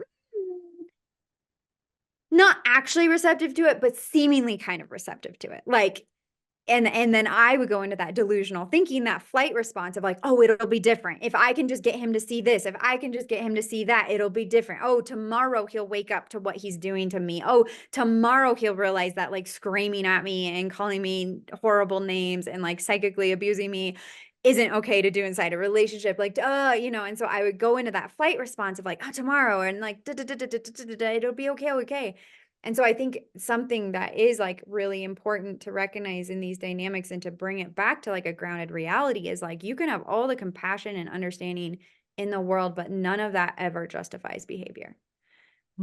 not actually receptive to it, but seemingly kind of receptive to it. Like, and then I would go into that delusional thinking, that flight response of like, oh, it'll be different. If I can just get him to see this, if I can just get him to see that, it'll be different. Oh, tomorrow he'll wake up to what he's doing to me. Oh, tomorrow he'll realize that like screaming at me and calling me horrible names and like psychically abusing me isn't okay to do inside a relationship. Like, and so I would go into that flight response of like, oh, tomorrow, and like, it'll be okay, okay. And so I think something that is like really important to recognize in these dynamics and to bring it back to like a grounded reality is like, you can have all the compassion and understanding in the world, but none of that ever justifies behavior,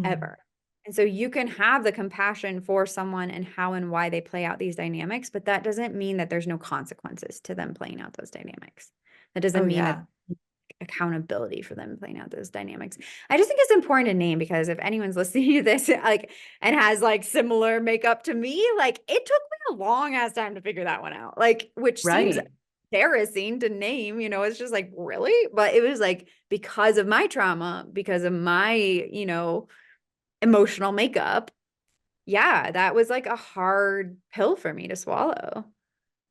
ever. And so you can have the compassion for someone and how and why they play out these dynamics, but that doesn't mean that there's no consequences to them playing out those dynamics. That doesn't Oh, mean that yeah. accountability for them playing out those dynamics. I just think it's important to name, because if anyone's listening to this like and has like similar makeup to me, like it took me a long ass time to figure that one out. Like, which seems Right. embarrassing to name, it's just like, really? But it was like because of my trauma, because of my, emotional makeup. Yeah, that was like a hard pill for me to swallow.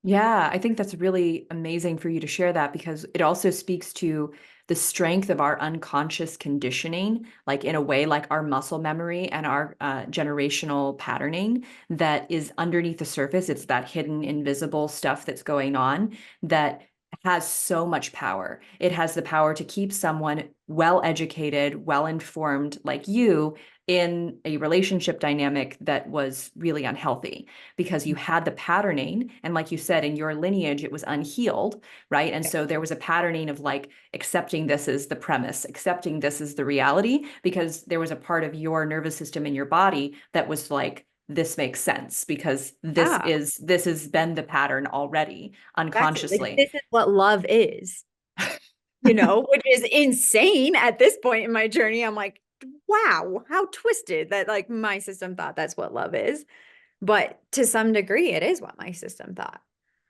Yeah, I think that's really amazing for you to share that because it also speaks to the strength of our unconscious conditioning, like in a way, like our muscle memory and our generational patterning that is underneath the surface. It's that hidden, invisible stuff that's going on that has so much power. It has the power to keep someone well educated, well informed, like you, in a relationship dynamic that was really unhealthy because you had the patterning. And like you said, in your lineage, it was unhealed, right? And so there was a patterning of like accepting this as the premise, accepting this as the reality, because there was a part of your nervous system in your body that was like, this makes sense because this Yeah, has been the pattern already exactly. Like unconsciously. this is what love is. Which is insane at this point in my journey. I'm like, wow, how twisted that like my system thought that's what love is. But to some degree, it is what my system thought.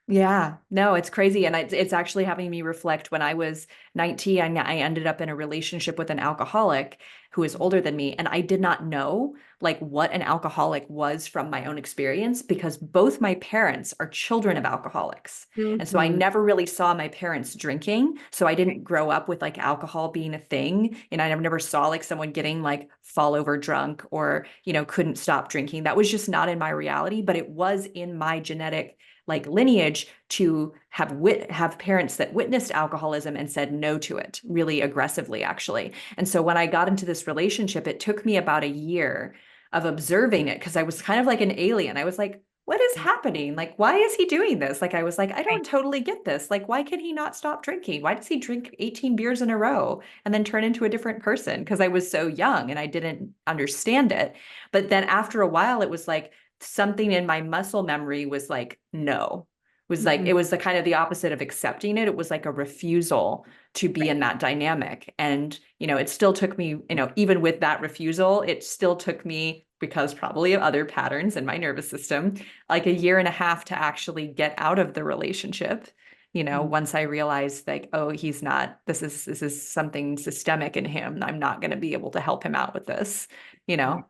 Yeah, no, it's crazy. And it's actually having me reflect when I was 19, I ended up in a relationship with an alcoholic who is older than me. And I did not know like what an alcoholic was from my own experience because both my parents are children of alcoholics. And so I Mhm. never really saw my parents drinking. So I didn't grow up with like alcohol being a thing. And I never saw like someone getting like fall over drunk or, couldn't stop drinking. That was just not in my reality, but it was in my genetic like lineage to have parents that witnessed alcoholism and said no to it really aggressively actually. And so when I got into this relationship, it took me about a year of observing it because I was kind of like an alien. I was like, what is happening? Like, why is he doing this? Like, I was like, I Right. don't totally get this. Like, why can he not stop drinking? Why does he drink 18 beers in a row and then turn into a different person? Because I was so young and I didn't understand it. But then after a while, it was like, something in my muscle memory was like, no, was like, Mhm. it was the kind of the opposite of accepting it. It was like a refusal to be Right. in that dynamic. And, it still took me, even with that refusal, it still took me because probably of other patterns in my nervous system, like a year and a half to actually get out of the relationship. Mm. Once I realized like, oh, he's not, this is something systemic in him. I'm not going to be able to help him out with this, you Right. know.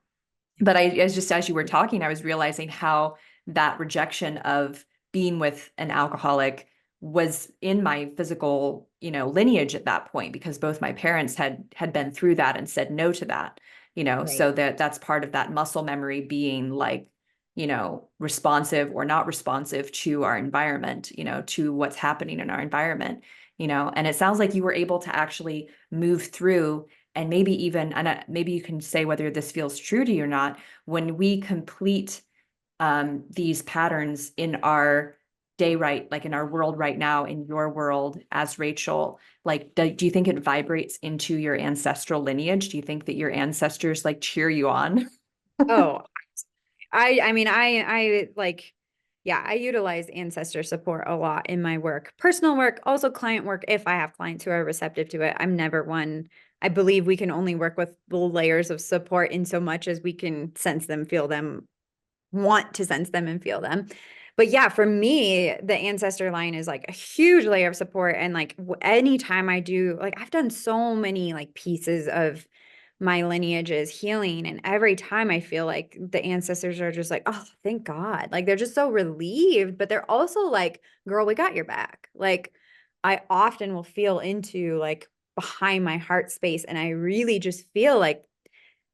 But as you were talking, I was realizing how that rejection of being with an alcoholic was in my physical, lineage at that point, because both my parents had been through that and said no to that, Right. so that's part of that muscle memory being like, responsive or not responsive to our environment, to what's happening in our environment, and it sounds like you were able to actually move through. And maybe even, and maybe you can say whether this feels true to you or not, when we complete these patterns in our day, right, like in our world right now, in your world as Rachel, like, do you think it vibrates into your ancestral lineage? Do you think that your ancestors like cheer you on? Oh, I mean, I like, yeah, I utilize ancestor support a lot in my work, personal work, also client work. If I have clients who are receptive to it, I'm never one. I believe we can only work with the layers of support in so much as we can sense them, feel them, want to sense them and feel them. But yeah, for me, the ancestor line is like a huge layer of support. And like anytime I do, like I've done so many like pieces of my lineage is healing. And every time I feel like the ancestors are just like, oh, thank God. Like they're just so relieved, but they're also like, girl, we got your back. Like I often will feel into like behind my heart space. And I really just feel like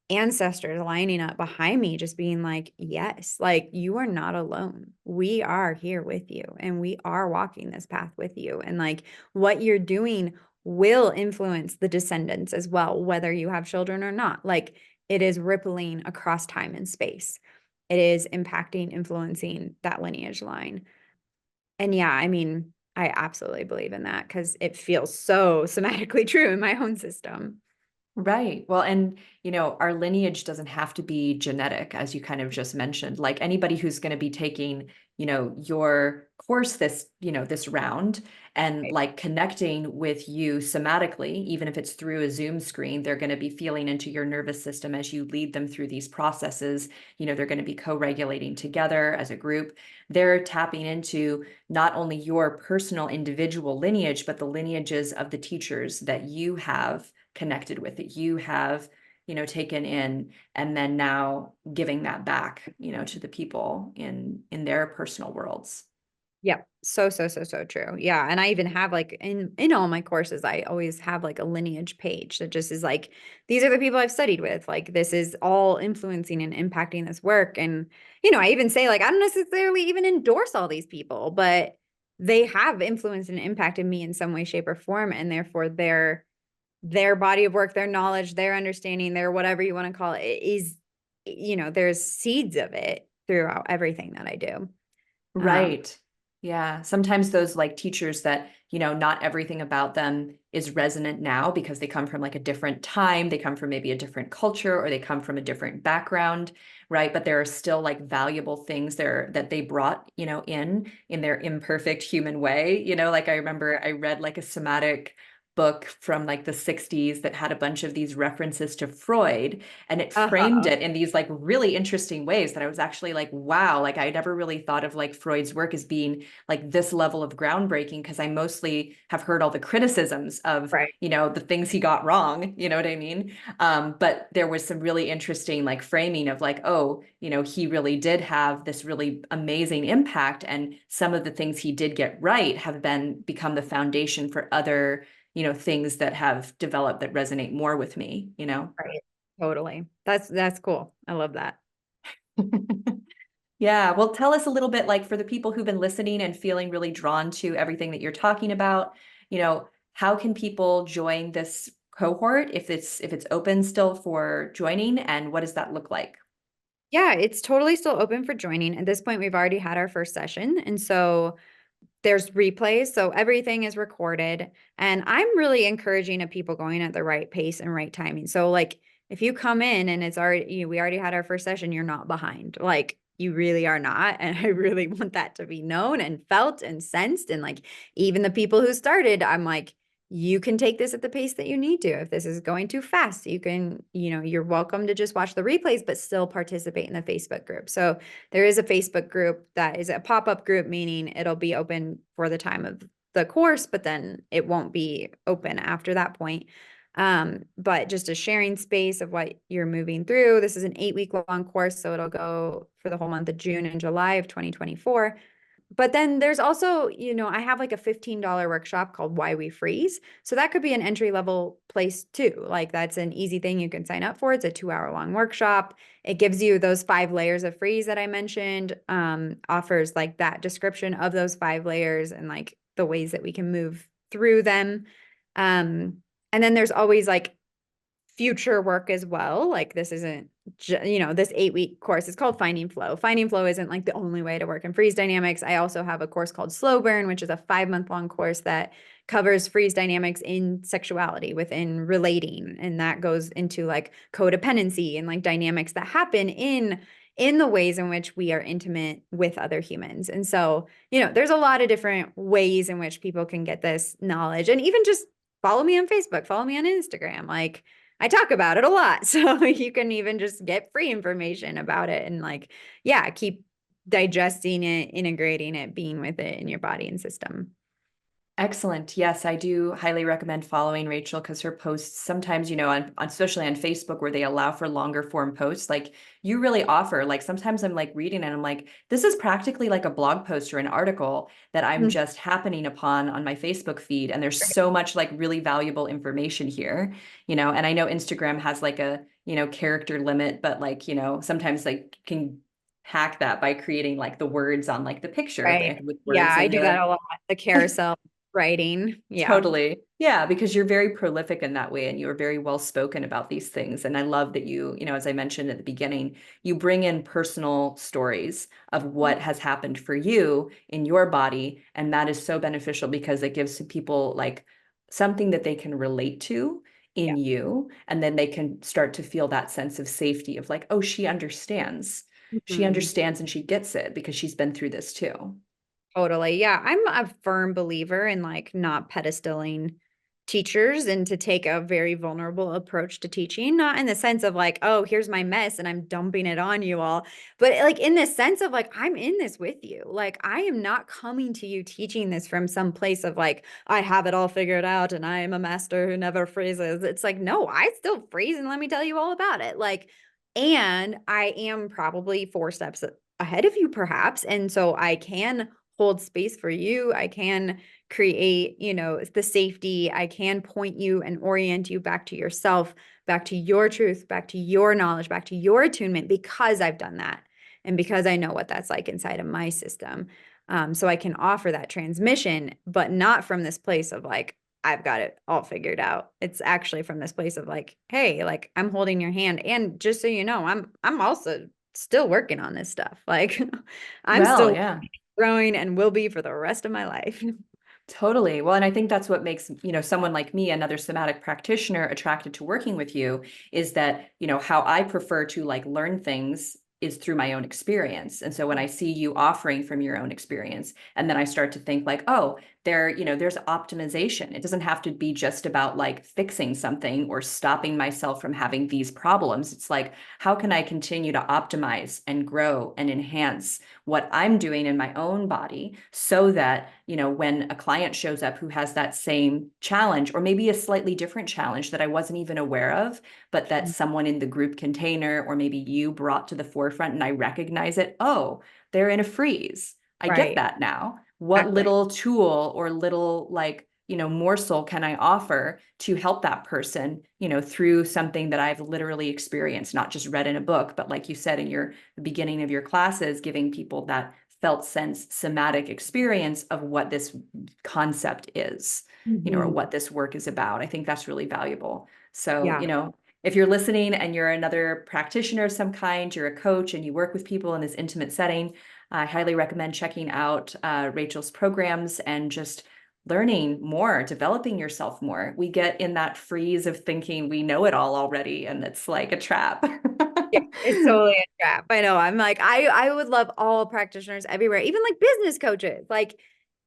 ancestors lining up behind me, just being like, yes, like you are not alone. We are here with you and we are walking this path with you. And like what you're doing will influence the descendants as well, whether you have children or not. Like it is rippling across time and space. It is impacting, influencing that lineage line. And yeah, I mean, I absolutely believe in that because it feels so somatically true in my own system. Right. Well, and our lineage doesn't have to be genetic, as you kind of just mentioned. Like anybody who's going to be taking, your course this round and Right. like connecting with you somatically, even if it's through a Zoom screen, they're going to be feeling into your nervous system as you lead them through these processes. They're going to be co-regulating together as a group. They're tapping into not only your personal individual lineage, but the lineages of the teachers that you have connected with, that you have taken in, and then now giving that back to the people in their personal worlds. Yeah, so true. Yeah, and I even have like in all my courses, I always have like a lineage page that just is like these are the people I've studied with. Like this is all influencing and impacting this work. And I even say like I don't necessarily even endorse all these people, but they have influenced and impacted me in some way, shape, or form, and therefore their body of work, their knowledge, their understanding, their whatever you want to call it is, there's seeds of it throughout everything that I do. Um, Right. Yeah. Sometimes those like teachers that, not everything about them is resonant now because they come from like a different time, they come from maybe a different culture, or they come from a different background, right? But there are still like valuable things there that they brought, in their imperfect human way. Like I remember I read like a somatic book from like the 60s that had a bunch of these references to Freud, and it framed uh-huh. it in these like really interesting ways that I was actually like, wow, like I never really thought of like Freud's work as being like this level of groundbreaking, because I mostly have heard all the criticisms of, Right. the things he got wrong, you know what I mean? But there was some really interesting like framing of like, oh, he really did have this really amazing impact, and some of the things he did get right have become the foundation for other things that have developed that resonate more with me. Right. Totally. That's cool. I love that. Yeah. Well, tell us a little bit, like for the people who've been listening and feeling really drawn to everything that you're talking about, how can people join this cohort if it's open still for joining, and what does that look like? Yeah, it's totally still open for joining. At this point, we've already had our first session. And so there's replays. So everything is recorded. And I'm really encouraging of people going at the right pace and right timing. So like if you come in and it's already, we already had our first session, you're not behind. Like you really are not. And I really want that to be known and felt and sensed. And like even the people who started, I'm like, you can take this at the pace that you need to. If this is going too fast, you can, you're welcome to just watch the replays, but still participate in the Facebook group. So there is a Facebook group that is a pop-up group, meaning it'll be open for the time of the course, but then it won't be open after that point. But just a sharing space of what you're moving through. This is an 8-week long course, so it'll go for the whole month of June and July of 2024. But then there's also, I have like a $15 workshop called Why We Freeze. So that could be an entry level place too. Like that's an easy thing you can sign up for. It's a 2-hour long workshop. It gives you those 5 layers of freeze that I mentioned, offers like that description of those 5 layers and like the ways that we can move through them. And then there's always like future work as well. Like this isn't, this 8-week course, it's called Finding Flow. Finding Flow isn't like the only way to work in freeze dynamics. I also have a course called Slow Burn, which is a 5-month-long course that covers freeze dynamics in sexuality within relating. And that goes into like codependency and like dynamics that happen in the ways in which we are intimate with other humans. And so, there's a lot of different ways in which people can get this knowledge, and even just follow me on Facebook, follow me on Instagram. Like I talk about it a lot. So you can even just get free information about it and like, yeah, keep digesting it, integrating it, being with it in your body and system. Excellent. Yes, I do highly recommend following Rachel because her posts sometimes, especially on Facebook where they allow for longer form posts, like you really offer, like sometimes I'm like reading and I'm like, this is practically like a blog post or an article that I'm Mhm. just happening upon on my Facebook feed. And there's so much like really valuable information here, and I know Instagram has like a, character limit, but like, sometimes like can hack that by creating like the words on like the picture Right. with Yeah, words I in do that the a lot. The carousel writing. Yeah. Totally. Yeah, because you're very prolific in that way and you're very well spoken about these things. And I love that as I mentioned at the beginning, you bring in personal stories of what has happened for you in your body. And that is so beneficial because it gives people like something that they can relate to Yeah. in you. And then they can start to feel that sense of safety of like, oh, she understands. She Mhm. understands and she gets it because she's been through this too. Totally. Yeah. I'm a firm believer in like not pedestaling teachers and to take a very vulnerable approach to teaching, not in the sense of like, oh, here's my mess and I'm dumping it on you all, but like in the sense of like, I'm in this with you. Like, I am not coming to you teaching this from some place of like, I have it all figured out and I am a master who never freezes. It's like, no, I still freeze and let me tell you all about it. Like, and I am probably 4 steps ahead of you, perhaps. And so I can hold space for you. I can create, the safety. I can point you and orient you back to yourself, back to your truth, back to your knowledge, back to your attunement because I've done that and because I know what that's like inside of my system. So I can offer that transmission, but not from this place of like, I've got it all figured out. It's actually from this place of like, hey, like I'm holding your hand. And just so you know, I'm also still working on this stuff. Like I'm Well, still yeah. growing and will be for the rest of my life. Totally. Well, and I think that's what makes, someone like me, another somatic practitioner, attracted to working with you is that, how I prefer to like learn things is through my own experience. And so when I see you offering from your own experience, and then I start to think like, oh, there's optimization. It doesn't have to be just about like fixing something or stopping myself from having these problems. It's like, how can I continue to optimize and grow and enhance what I'm doing in my own body so that, when a client shows up who has that same challenge or maybe a slightly different challenge that I wasn't even aware of, but that someone in the group container or maybe you brought to the forefront and I recognize it, oh, they're in a freeze. I get Right. that now. What Exactly. little tool or little like, morsel can I offer to help that person, through something that I've literally experienced, not just read in a book, but like you said in the beginning of your classes, giving people that felt sense somatic experience of what this concept is, or Mhm. what this work is about. I think that's really valuable. So, Yeah. if you're listening and you're another practitioner of some kind, you're a coach and you work with people in this intimate setting, I highly recommend checking out Rachel's programs and just learning more, developing yourself more. We get in that freeze of thinking we know it all already, and it's like a trap. Yeah, it's totally a trap. I know. I'm like, I would love all practitioners everywhere, even like business coaches. Like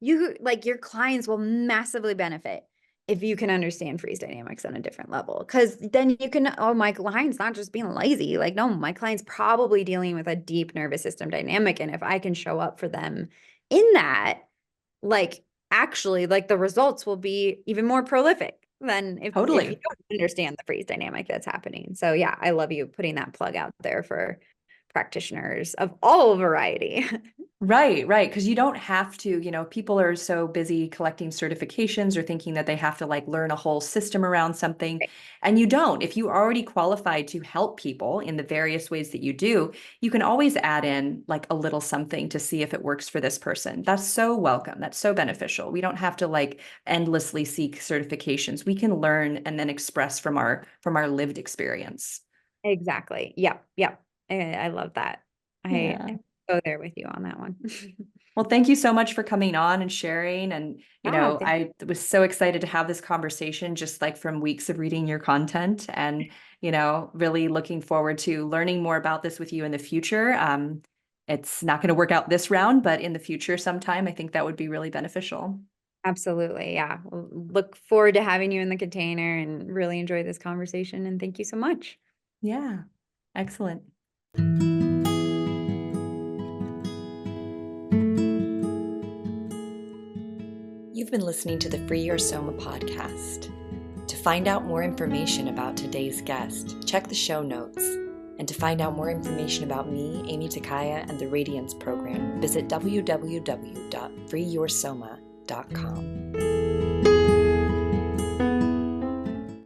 you, like your clients will massively benefit if you can understand freeze dynamics on a different level, because then you can, oh, my client's not just being lazy. Like, no, my client's probably dealing with a deep nervous system dynamic. And if I can show up for them in that, like, actually, like, the results will be even more prolific than if you Totally. don't understand the freeze dynamic that's happening. So yeah, I love you putting that plug out there for practitioners of all variety. Right, right. Because you don't have to, people are so busy collecting certifications or thinking that they have to like learn a whole system around something. And you don't. If you already qualified to help people in the various ways that you do, you can always add in like a little something to see if it works for this person. That's so welcome. That's so beneficial. We don't have to like endlessly seek certifications. We can learn and then express from our lived experience. Exactly. Yep. Yep. I love that. I Yeah. go there with you on that one. Well, thank you so much for coming on and sharing. And, Yeah, I was so excited to have this conversation just like from weeks of reading your content and, really looking forward to learning more about this with you in the future. It's not going to work out this round, but in the future sometime, I think that would be really beneficial. absolutely. Yeah. Look forward to having you in the container and really enjoy this conversation. And thank you so much. Yeah, excellent. You've been listening to the Free Your Soma podcast. To find out more information about today's guest, check the show notes. And to find out more information about me, Amy Takaya, and the Radiance program, visit www.freeyoursoma.com.